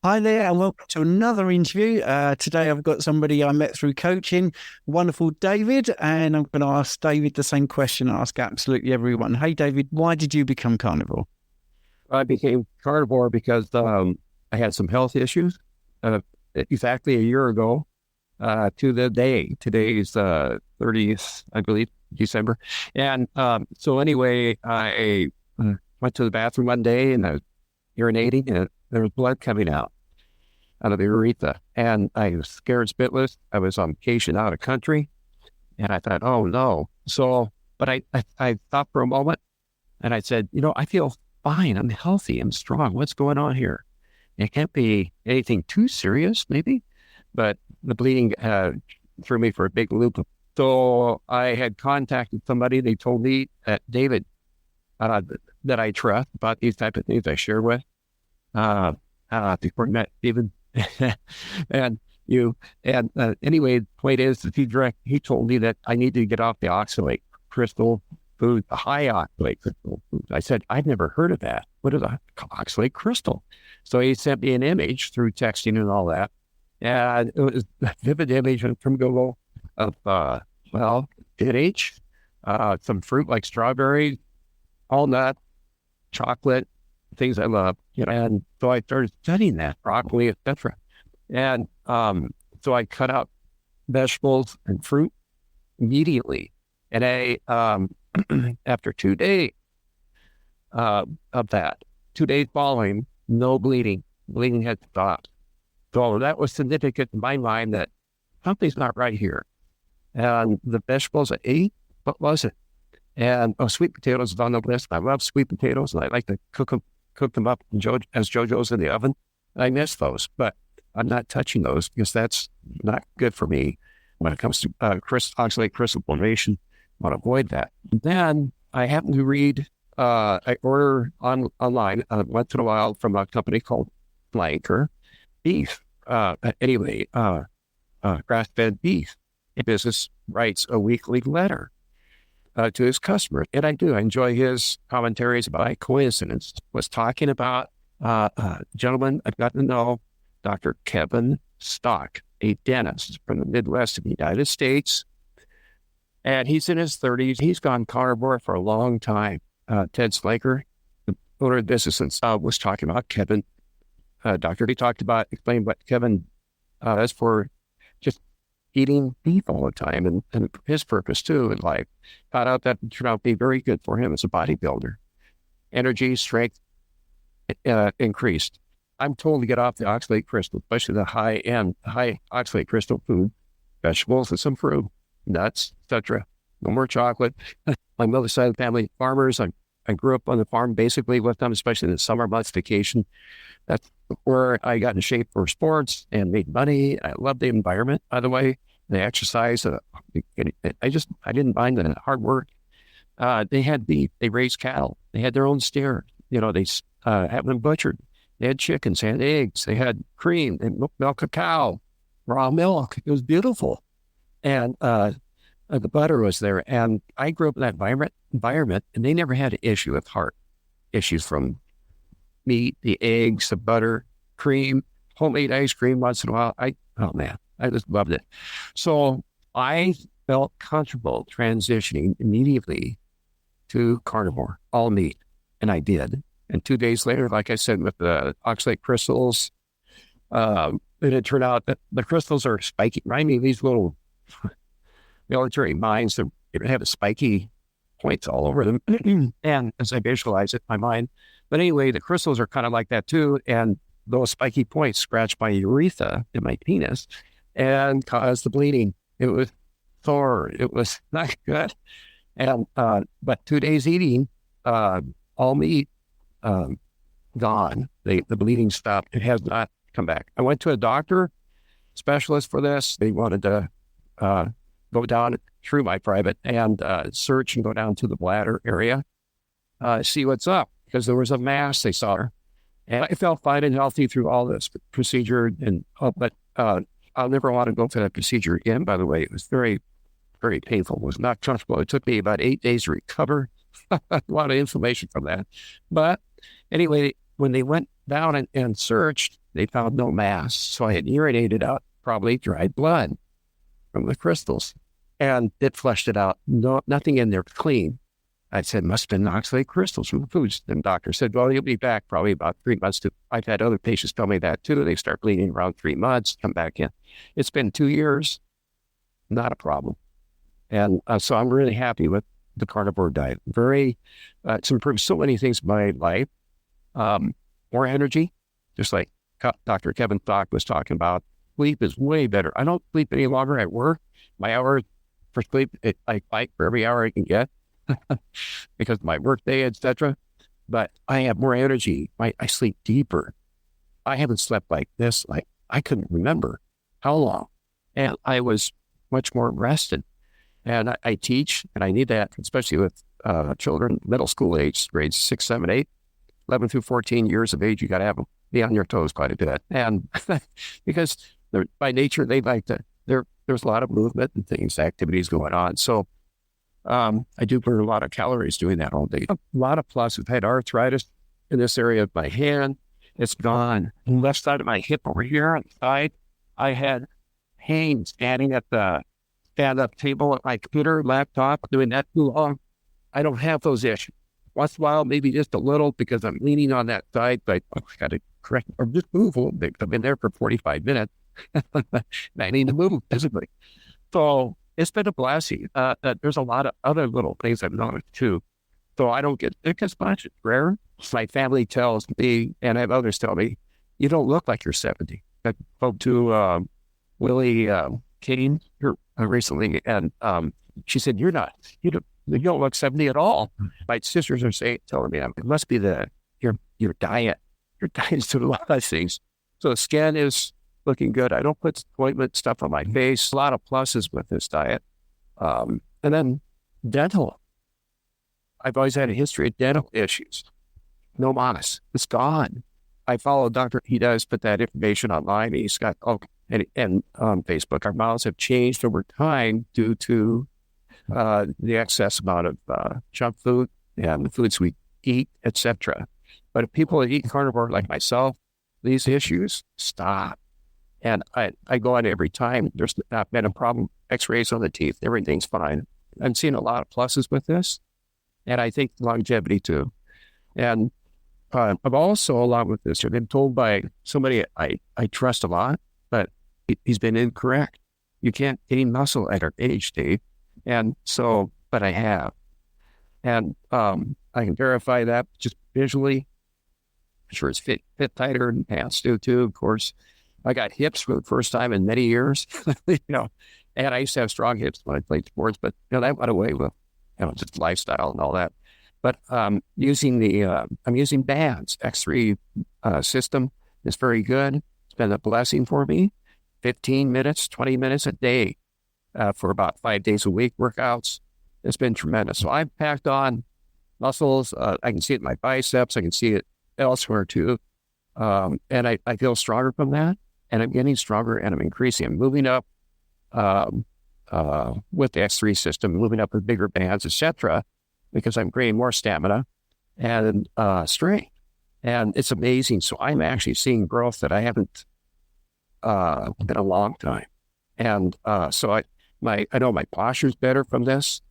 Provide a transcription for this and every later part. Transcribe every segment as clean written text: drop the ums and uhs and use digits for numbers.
Hi there, and welcome to another interview. Today, I've got somebody I met through coaching, wonderful David, and I'm going to ask David the same question I ask absolutely everyone. Hey, David, why did you become carnivore? I became carnivore because I had some health issues exactly a year ago to the day. Today is 30th, I believe, December. And so anyway, I went to the bathroom one day and I was urinating and there was blood coming out of the urethra. And I was scared spitless. I was on vacation out of country. And I thought, oh no. But I thought for a moment and I said, I feel fine. I'm healthy. I'm strong. What's going on here? It can't be anything too serious, maybe. But the bleeding threw me for a big loop. So I had contacted somebody. They told me that David, that I trust about these type of things I share with. Before I met David, and you. And anyway, the point is that he told me that I need to get off the oxalate crystal food, the high oxalate crystal food. I said, I'd never heard of that. What is a oxalate crystal? So he sent me an image through texting and all that. And it was a vivid image from Google of, spinach, some fruit like strawberries, walnut, chocolate, things I love, and so I started studying that, broccoli, etc. And so I cut out vegetables and fruit immediately. And after 2 days of that, 2 days following, no bleeding. Bleeding had stopped. So that was significant in my mind that something's not right here. And the vegetables I ate, what was it? And sweet potatoes is on the list. I love sweet potatoes, and I like to cook them up as JoJo's in the oven. I miss those, but I'm not touching those because that's not good for me when it comes to oxalate crystal formation. I want to avoid that. Then I happen to read, I order online once in a while from a company called Blanker Beef. Grass-fed beef. A business writes a weekly letter to his customers. And I do. I enjoy his commentaries. By coincidence, was talking about a gentleman I've gotten to know, Dr. Kevin Stock, a dentist from the Midwest of the United States. And he's in his 30s. He's gone carnivore for a long time. Ted Slaker, the owner of the business, was talking about Kevin. He explained what Kevin does for just eating beef all the time and his purpose too in life. Found out that turned out to be very good for him as a bodybuilder. Energy, strength increased. I'm told to get off the oxalate crystal, especially the high oxalate crystal food, vegetables and some fruit, nuts, etc. No more chocolate. My mother's side of the family, farmers. I grew up on the farm basically with them, especially in the summer months vacation. That's where I got in shape for sports and made money. I loved the environment, by the way, the exercise. I didn't mind the hard work. They had beef. They raised cattle. They had their own steer. They had them butchered. They had chickens. They had eggs. They had cream. They milk a cow, raw milk. It was beautiful. And the butter was there. And I grew up in that environment, and they never had an issue with heart issues from meat, the eggs, the butter, cream, homemade ice cream once in a while. I just loved it. So I felt comfortable transitioning immediately to carnivore, all meat. And I did. And 2 days later, like I said, with the oxalate crystals, it turned out that the crystals are spiky. Remind me of these little military mines that have spiky points all over them. And as I visualize it in my mind, but anyway, the crystals are kind of like that too. And those spiky points scratched my urethra in my penis and caused the bleeding. It was sore. It was not good. And, but 2 days eating, all meat, gone. The bleeding stopped. It has not come back. I went to a doctor specialist for this. They wanted to, go down through my private and, search and go down to the bladder area, see what's up. Because there was a mass they saw her. And I felt fine and healthy through all this procedure. But I'll never want to go through that procedure again, by the way. It was very, very painful. It was not comfortable. It took me about 8 days to recover. A lot of inflammation from that. But anyway, when they went down and searched, They found no mass. So I had urinated out probably dried blood from the crystals, and it flushed it out. No, nothing in there clean. I said, must have been oxalate crystals from the foods. And the doctor said, well, you'll be back probably about 3 months. I've had other patients tell me that too. They start bleeding around 3 months, come back in. It's been 2 years, not a problem. And so I'm really happy with the carnivore diet. It's improved so many things in my life. More energy, just like Dr. Kevin Falk was talking about. Sleep is way better. I don't sleep any longer at work. My hour for sleep, I fight for every hour I can get because of my workday, etc. But I have more energy. I sleep deeper. I haven't slept like this. Like I couldn't remember how long. And I was much more rested. And I teach, and I need that, especially with children, middle school age, grades 6, 7, 8, 11 through 14 years of age. You got to have them be on your toes quite a bit. And because by nature, they like to, there's a lot of movement and things, activities going on. So I do burn a lot of calories doing that all day. A lot of plus. I've had arthritis in this area of my hand. It's gone. The left side of my hip over here on the side, I had pain standing at the stand-up table at my computer, laptop, doing that too long. I don't have those issues. Once in a while, maybe just a little because I'm leaning on that side, but I got to correct or just move a little bit. I've been there for 45 minutes and I need to move physically. So it's been a blessing. There's a lot of other little things I've noticed too. So I don't get sick as much. It's rare. My family tells me, and I have others tell me, you don't look like you're 70. I spoke to Willie Kane here recently, and she said, you don't look 70 at all. My sisters are telling me, it must be your diet. Your diet's doing a lot of things. So the skin is looking good. I don't put ointment stuff on my face. A lot of pluses with this diet. And then dental. I've always had a history of dental issues. No moss. It's gone. I follow Dr. He does put that information online. He's got, and on Facebook, our mouths have changed over time due to the excess amount of junk food and the foods we eat, etc. But if people that eat carnivore like myself, these issues stop. And I go on every time. There's not been a problem. X-rays on the teeth, everything's fine. I'm seeing a lot of pluses with this. And I think longevity too. And I've also, along with this, I've been told by somebody I trust a lot, but he's been incorrect. You can't gain muscle at our age, Dave. And so, but I have. And I can verify that just visually. I'm sure it's fit tighter and pants do too, of course. I got hips for the first time in many years, and I used to have strong hips when I played sports, but that went away with, just lifestyle and all that. But I'm using bands, X3 system. It's very good. It's been a blessing for me. 15 minutes, 20 minutes a day for about 5 days a week workouts. It's been tremendous. So I've packed on muscles. I can see it in my biceps. I can see it elsewhere too. And I feel stronger from that. And I'm getting stronger and I'm increasing. I'm moving up with the X3 system, moving up with bigger bands, etc., because I'm creating more stamina and strength. And it's amazing. So I'm actually seeing growth that I haven't in a long time. And so I know my posture's better from this.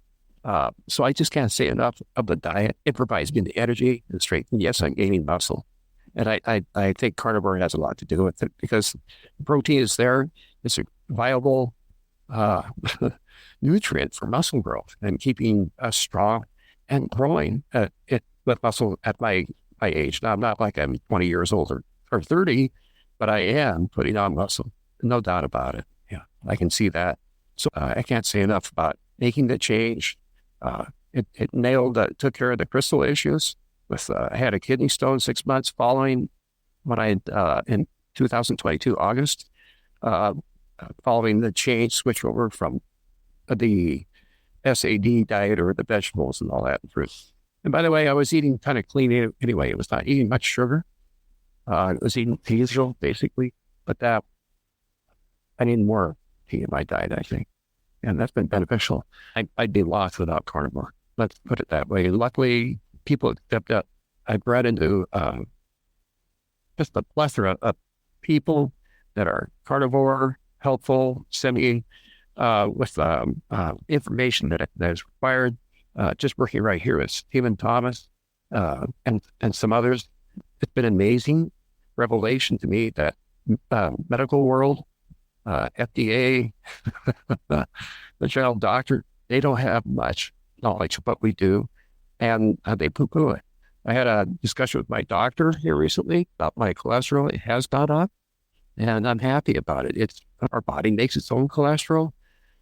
So I just can't say enough of the diet. It provides me the energy and strength. And yes, I'm gaining muscle. And I think carnivore has a lot to do with it because protein is there. It's a viable nutrient for muscle growth and keeping us strong and growing with muscle at my age. Now, I'm not like I'm 20 years old or 30, but I am putting on muscle. No doubt about it. Yeah, I can see that. So I can't say enough about making the change. It took care of the crystal issues. I had a kidney stone 6 months following when I in 2022 August, following the change switch over from the SAD diet or the vegetables and all that fruit. And by the way, I was eating kind of clean anyway. It was not eating much sugar. I was eating diesel basically, but I need more tea in my diet, I think, and that's been beneficial. I'd be lost without carnivore. Let's put it that way. Luckily, people have stepped up. I've bred into just a plethora of people that are carnivore, helpful, semi with information that is required. Just working right here with Stephen Thomas and some others. It's been amazing revelation to me that medical world, FDA, the general doctor, they don't have much knowledge of what we do, and they poo-poo it. I had a discussion with my doctor here recently about my cholesterol. It has gone up, and I'm happy about it. It's our body makes its own cholesterol,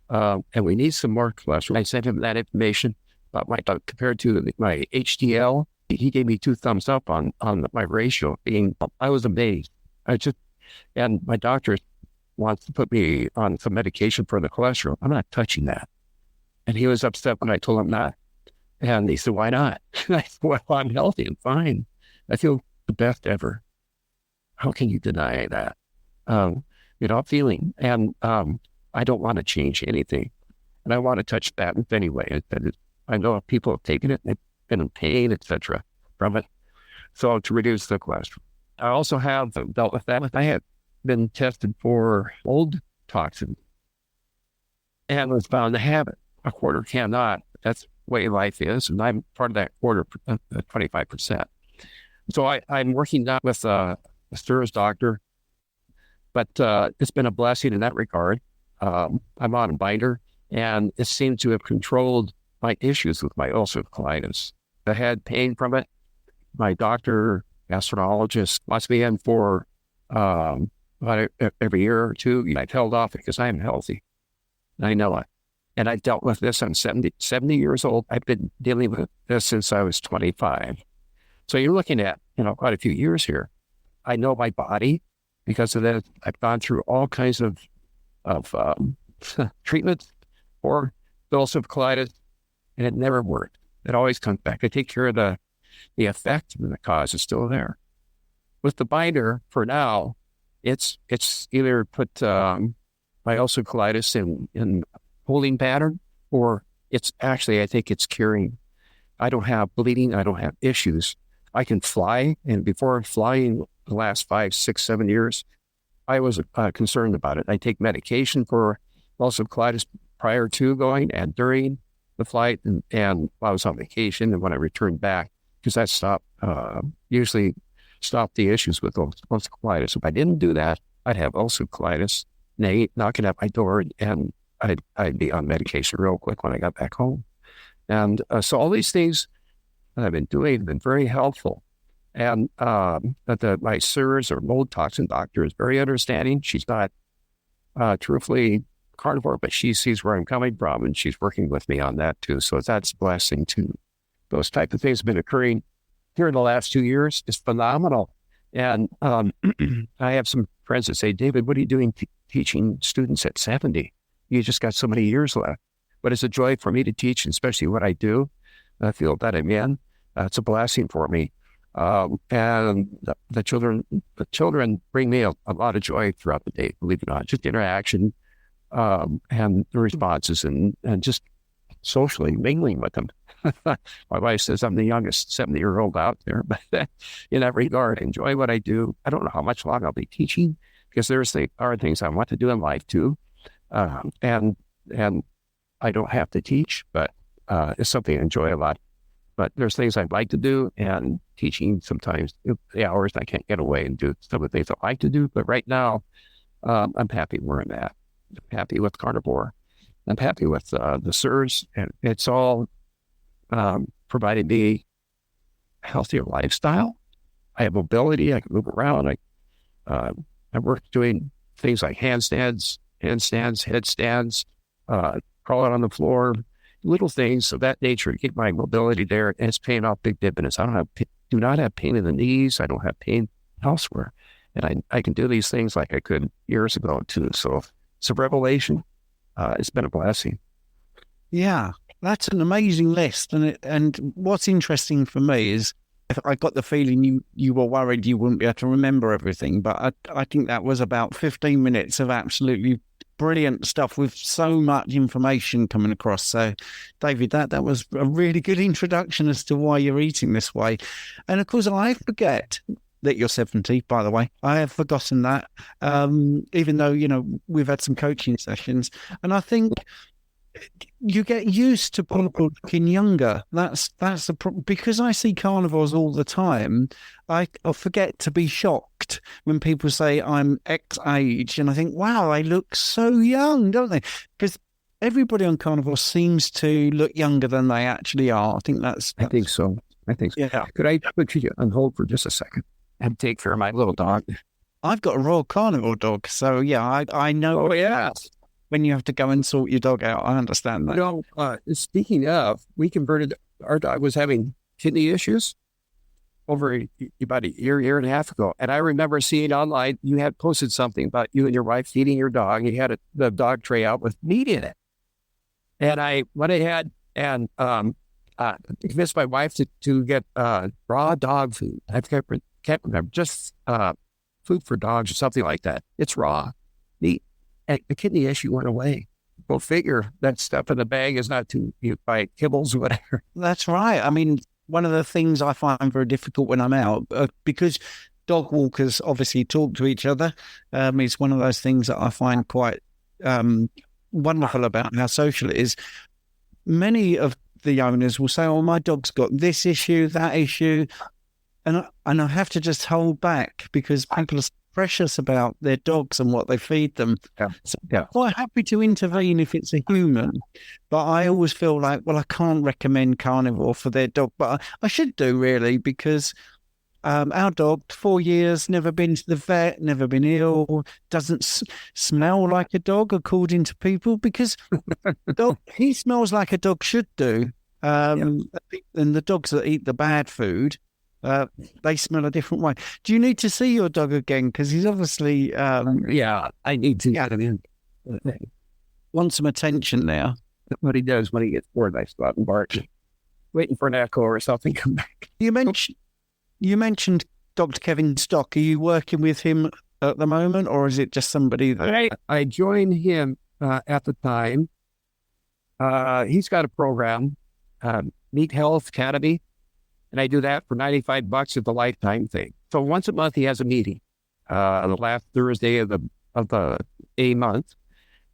and we need some more cholesterol. I sent him that information about compared to my HDL. He gave me 2 thumbs up on my ratio. I was amazed. And my doctor wants to put me on some medication for the cholesterol. I'm not touching that. And he was upset when I told him not. And he said, why not? And I said, well, I'm healthy and fine. I feel the best ever. How can you deny that? Feeling. And I don't want to change anything. And I want to touch that anyway. I know people have taken it, they've been in pain, etc. from it. So to reduce the cholesterol. I also have dealt with that. I had been tested for mold toxin and was found to have it. A quarter cannot. That's the way life is. And I'm part of that quarter, 25%. So I'm working not with a STIRS doctor, but it's been a blessing in that regard. I'm on a binder, and it seems to have controlled my issues with my ulcerative colitis. I had pain from it. My doctor, gastroenterologist, wants me in for about every year or 2. I've held off because I'm healthy. I know it. And I dealt with this. I'm 70 years old. I've been dealing with this since I was 25. So you're looking at, quite a few years here. I know my body because of that. I've gone through all kinds of treatments for ulcerative colitis, and it never worked. It always comes back. I take care of the effect, and the cause is still there. With the binder, for now, it's either put my ulcerative colitis in holding pattern, or it's actually, I think it's curing. I don't have bleeding. I don't have issues. I can fly, and before flying the last 5, 6, 7 years, I was concerned about it. I take medication for ulcerative colitis prior to going and during the flight, and while I was on vacation, and when I returned back, because that usually stopped the issues with ulcerative colitis. If I didn't do that, I'd have ulcerative colitis, knocking at my door, and I'd be on medication real quick when I got back home. And so all these things that I've been doing have been very helpful. And my SIRS or mold toxin doctor is very understanding. She's not truthfully carnivore, but she sees where I'm coming from, and she's working with me on that too. So that's a blessing too. Those type of things have been occurring here in the last 2 years. It's phenomenal. And I have some friends that say, David, what are you doing teaching students at 70? You just got so many years left. But it's a joy for me to teach, especially what I do. I feel that I'm in. It's a blessing for me. And the children bring me a lot of joy throughout the day, believe it or not, just interaction and the responses and just socially mingling with them. My wife says I'm the youngest 70-year-old out there, but in that regard, I enjoy what I do. I don't know how much longer I'll be teaching because there are things I want to do in life too. And I don't have to teach, but it's something I enjoy a lot. But there's things I'd like to do, and teaching sometimes the hours I can't get away and do some of the things I like to do. But right now, I'm happy where I'm at. I'm happy with Carnivore. I'm happy with the SIRS, and it's all provided me a healthier lifestyle. I have mobility. I can move around. I work doing things like handstands, headstands, crawling on the floor, little things of that nature to keep my mobility there, and it's paying off big dividends. I do not have pain in the knees. I don't have pain elsewhere, and I can do these things like I could years ago too. So it's a revelation. It's been a blessing. Yeah, that's an amazing list. And what's interesting for me is I got the feeling you were worried you wouldn't be able to remember everything, but I think that was about 15 minutes of absolutely brilliant stuff with so much information coming across. So, David, that was a really good introduction as to why you're eating this way. And of course, I forget that you're 70, by the way. I have forgotten that, even though, we've had some coaching sessions. And I think you get used to people looking younger. That's the problem. Because I see carnivores all the time, I forget to be shocked when people say I'm X age, and I think, wow, they look so young, don't they? Because everybody on carnivore seems to look younger than they actually are. I think that's... I think so. Yeah. Could I put you on hold for just a second and take care of my little dog? I've got a Royal Carnivore dog, so yeah, I know. Oh, yeah. When you have to go and sort your dog out, I understand that. Speaking of, we converted, our dog was having kidney issues over about a year and a half ago. And I remember seeing online, you had posted something about you and your wife feeding your dog. You had the dog tray out with meat in it. And I went ahead and convinced my wife to get raw dog food. I can't remember, just food for dogs or something like that. It's raw meat. And the kidney issue went away. Go figure, that stuff in the bag is not you buy kibbles or whatever. That's right. I mean, one of the things I find very difficult when I'm out, because dog walkers obviously talk to each other, it's one of those things that I find quite wonderful about how social it is. Many of the owners will say, oh, my dog's got this issue, that issue. And I have to just hold back because people are precious about their dogs and what they feed them. Yeah. So I'm quite happy to intervene if it's a human, but I always feel like, well, I can't recommend carnivore for their dog, but I should do really, because our dog, 4 years, never been to the vet, never been ill, doesn't smell like a dog according to people, because he smells like a dog should do. And the dogs that eat the bad food, they smell a different way. Do you need to see your dog again? Because he's obviously... I need to get him in. Want some attention now. What he does when he gets bored, I go out and bark, waiting for an echo or something come back. You mentioned Dr. Kevin Stock. Are you working with him at the moment, or is it just somebody that... I joined him at the time. He's got a program, Meat Health Academy, and I do that for $95 at the lifetime thing. So once a month he has a meeting, the last Thursday of the a month,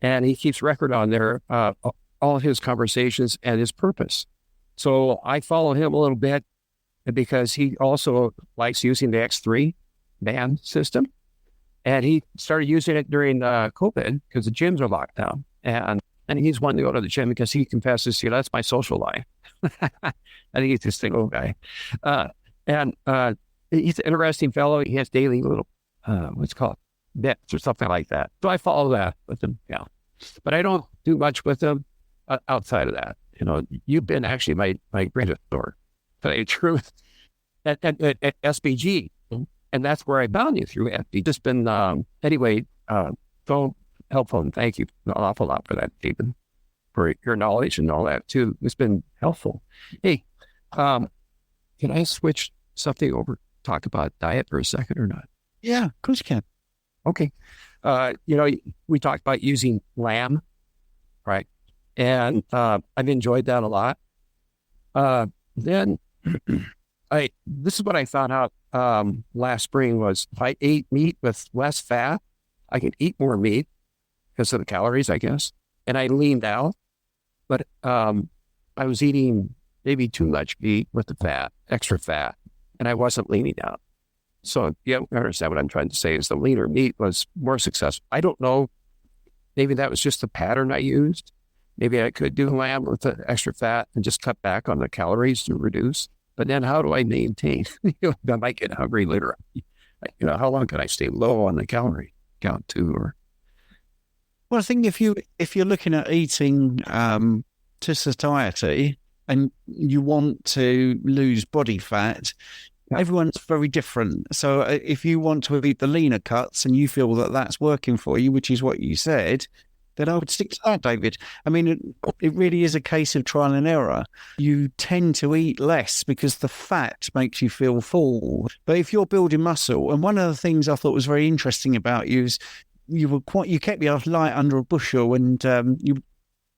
and he keeps record on there, all of his conversations and his purpose. So I follow him a little bit because he also likes using the X3 band system, and he started using it during COVID because the gyms are locked down, and he's wanting to go to the gym because he confesses, that's my social life. I think he's this single guy. And he's an interesting fellow. He has daily little, what's it called, bits or something like that. So I follow that with him, But I don't do much with him outside of that. You've been actually my greatest store, to tell you the truth, at SBG. And that's where I found you, through SBG. Just been, so helpful, and thank you an awful lot for that, Stephen, for your knowledge and all that too. It's been helpful. Hey, can I switch something over, talk about diet for a second or not? Yeah, of course you can. Okay. We talked about using lamb, right? And I've enjoyed that a lot. Then this is what I found out last spring was if I ate meat with less fat, I could eat more meat because of the calories, I guess. And I leaned out, but I was eating maybe too much meat with the fat, extra fat, and I wasn't leaning out. So you understand what I'm trying to say is the leaner meat was more successful. I don't know. Maybe that was just the pattern I used. Maybe I could do lamb with the extra fat and just cut back on the calories to reduce. But then how do I maintain? I might get hungry later. How long can I stay low on the calorie count too? Or well, I think if you're looking at eating to satiety and you want to lose body fat, everyone's very different. So if you want to eat the leaner cuts and you feel that that's working for you, which is what you said, then I would stick to that, David. I mean, it really is a case of trial and error. You tend to eat less because the fat makes you feel full. But if you're building muscle, and one of the things I thought was very interesting about you is you kept your light under a bushel, and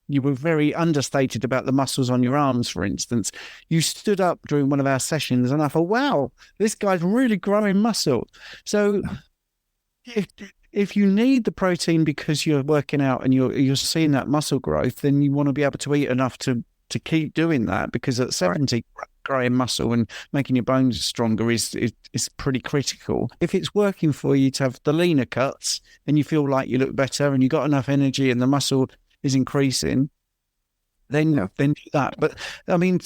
you were very understated about the muscles on your arms, for instance. You stood up during one of our sessions and I thought, wow, this guy's really growing muscle. So if, if you need the protein because you're working out and you're seeing that muscle growth, then you want to be able to eat enough to keep doing that, because at 70, growing muscle and making your bones stronger is pretty critical. If it's working for you to have the leaner cuts and you feel like you look better and you got enough energy and the muscle is increasing, then do that. But I mean,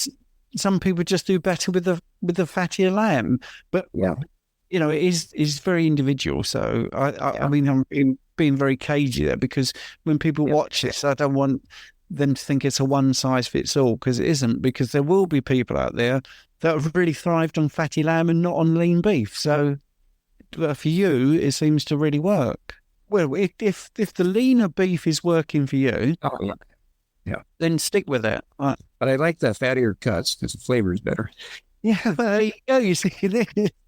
some people just do better with the fattier lamb. But you know, it is very individual. So I mean, I'm being very cagey there, because when people watch this, I don't want them to think it's a one size fits all, because it isn't, because there will be people out there that have really thrived on fatty lamb and not on lean beef. So for you, it seems to really work. Well, if the leaner beef is working for you, then stick with it. But I like the fattier cuts because the flavor is better. Yeah, but there you go. You see,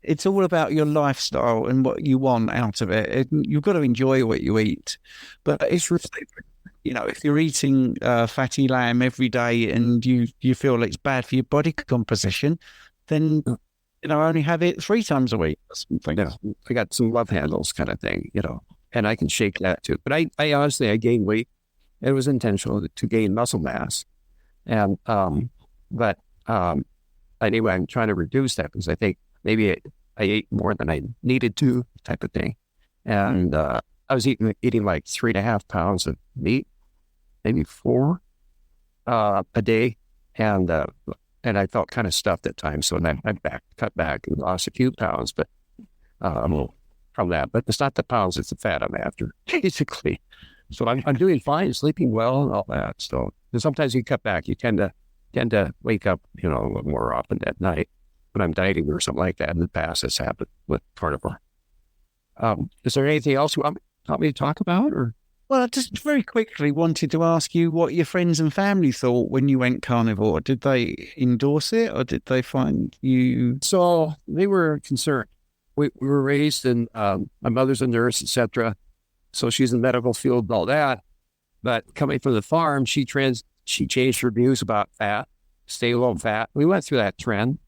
it's all about your lifestyle and what you want out of it. You've got to enjoy what you eat. But it's really, you know, if you're eating fatty lamb every day and you feel it's bad for your body composition, then, you know, only have it 3 times a week or something. Yeah, I got some love handles kind of thing, you know, and I can shake that too. But I honestly, I gained weight. It was intentional to gain muscle mass. And, anyway, I'm trying to reduce that because I think maybe I ate more than I needed to, type of thing. And I was eating like 3.5 pounds of meat, maybe 4 a day. And I felt kind of stuffed at times. So then I cut back and lost a few pounds, but from that. But it's not the pounds, it's the fat I'm after, basically. So I'm doing fine, sleeping well and all that. So sometimes you cut back, you tend to wake up, you know, a little more often at night when I'm dieting or something like that. In the past, that's happened with carnivore. Is there anything else you want me to talk about? Or? Well, I just very quickly wanted to ask you what your friends and family thought when you went carnivore. Did they endorse it, or did they find you? So they were concerned. We were raised in, my mother's a nurse, etc. So she's in the medical field and all that. But coming from the farm, she changed her views about fat, stay low fat. We went through that trend.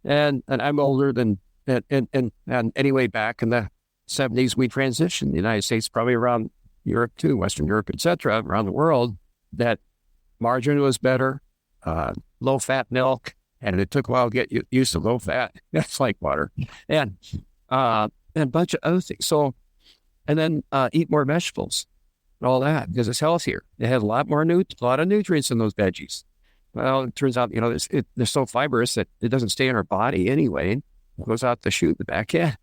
And I'm older than, and anyway, back in the 70s, we transitioned. The United States, probably around Europe too, Western Europe, etc., around the world, that margarine was better, low fat milk, and it took a while to get used to low fat. That's like water. And a bunch of other things. So, and then eat more vegetables and all that, because it's healthier. It has a lot of nutrients in those veggies. Well, it turns out, you know, they're so fibrous that it doesn't stay in our body anyway. It goes out the chute, the back end.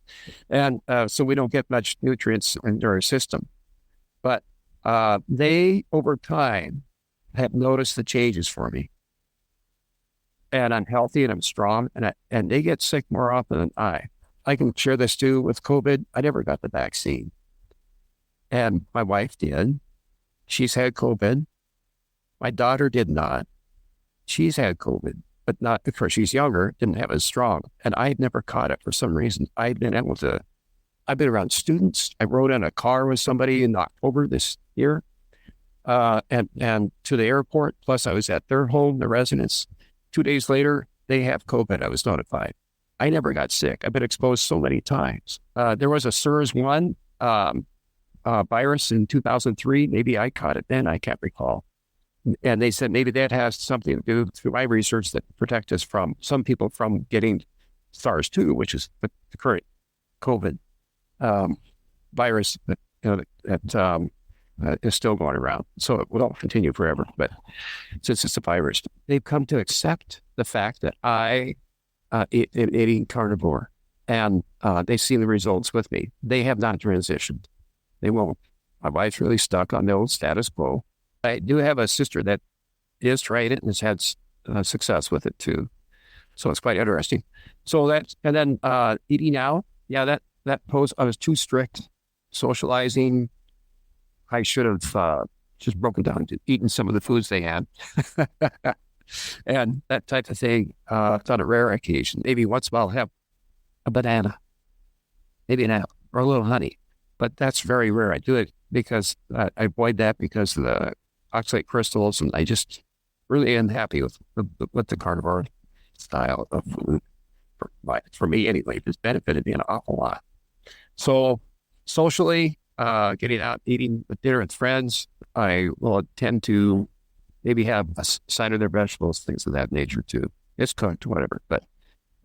And so we don't get much nutrients into our system. But they, over time, have noticed the changes for me. And I'm healthy and I'm strong, and they get sick more often than I. I can share this too with COVID. I never got the vaccine. And my wife did. She's had COVID. My daughter did not. She's had COVID, but not because she's younger, didn't have it as strong. And I had never caught it for some reason. I've been around students. I rode in a car with somebody in October this year, and to the airport. Plus I was at their home, the residence. 2 days later, they have COVID. I was notified. I never got sick. I've been exposed so many times. There was a SARS-1 virus in 2003. Maybe I caught it then. I can't recall. And they said maybe that has something to do, through my research, that protect us from some people from getting SARS-2, which is the current COVID virus that, you know, that is still going around. So it will continue forever. But since it's a virus, they've come to accept the fact that I am eating carnivore, and they've seen the results with me. They have not transitioned. They won't. My wife's really stuck on the old status quo. I do have a sister that is tried it and has had success with it too. So it's quite interesting. So that's, and then eating out. Yeah, that pose, I was too strict. Socializing, I should have just broken down to eating some of the foods they had. And that type of thing, it's on a rare occasion. Maybe once in a while I'll have a banana, maybe an apple, or a little honey. But that's very rare. I do it because I avoid that because of the oxalate crystals, and I just really am happy with the carnivore style of food. For me anyway, it's benefited me an awful lot. So socially, getting out, eating dinner with friends, I will tend to maybe have a side of their vegetables, things of that nature too. It's cooked, whatever, but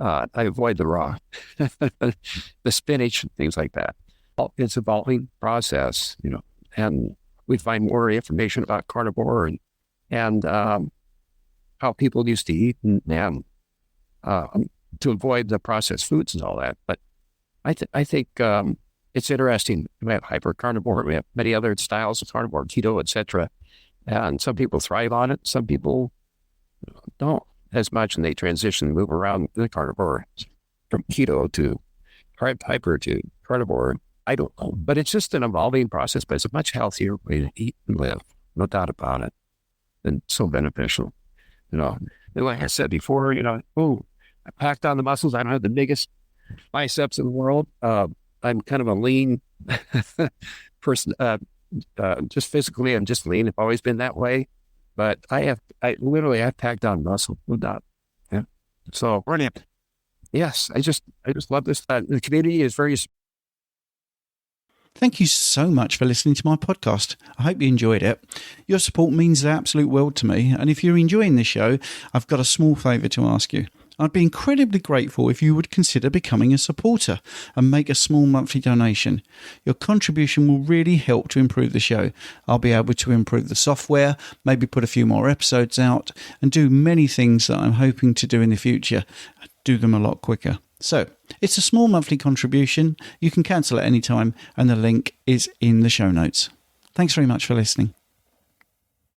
I avoid the raw, the spinach, and things like that. It's an evolving process, and we find more information about carnivore and how people used to eat and to avoid the processed foods and all that. But I think it's interesting. We have hyper-carnivore. We have many other styles of carnivore, keto, etc. And some people thrive on it. Some people don't as much, and they transition, move around the carnivore from keto to hyper to carnivore. I don't know, but it's just an evolving process, but it's a much healthier way to eat and live. No doubt about it. And so beneficial, And like I said before, I packed on the muscles. I don't have the biggest biceps in the world. I'm kind of a lean person. Just physically, I'm just lean. I've always been that way. But I literally packed on muscle, no doubt. Yeah. So Brilliant. yes, I just love this. The community is very. Thank you so much for listening to my podcast. I hope you enjoyed it. Your support means the absolute world to me. And if you're enjoying this show, I've got a small favour to ask you. I'd be incredibly grateful if you would consider becoming a supporter and make a small monthly donation. Your contribution will really help to improve the show. I'll be able to improve the software, maybe put a few more episodes out, and do many things that I'm hoping to do in the future. Do them a lot quicker. So, it's a small monthly contribution. You can cancel at any time, and the link is in the show notes. Thanks very much for listening.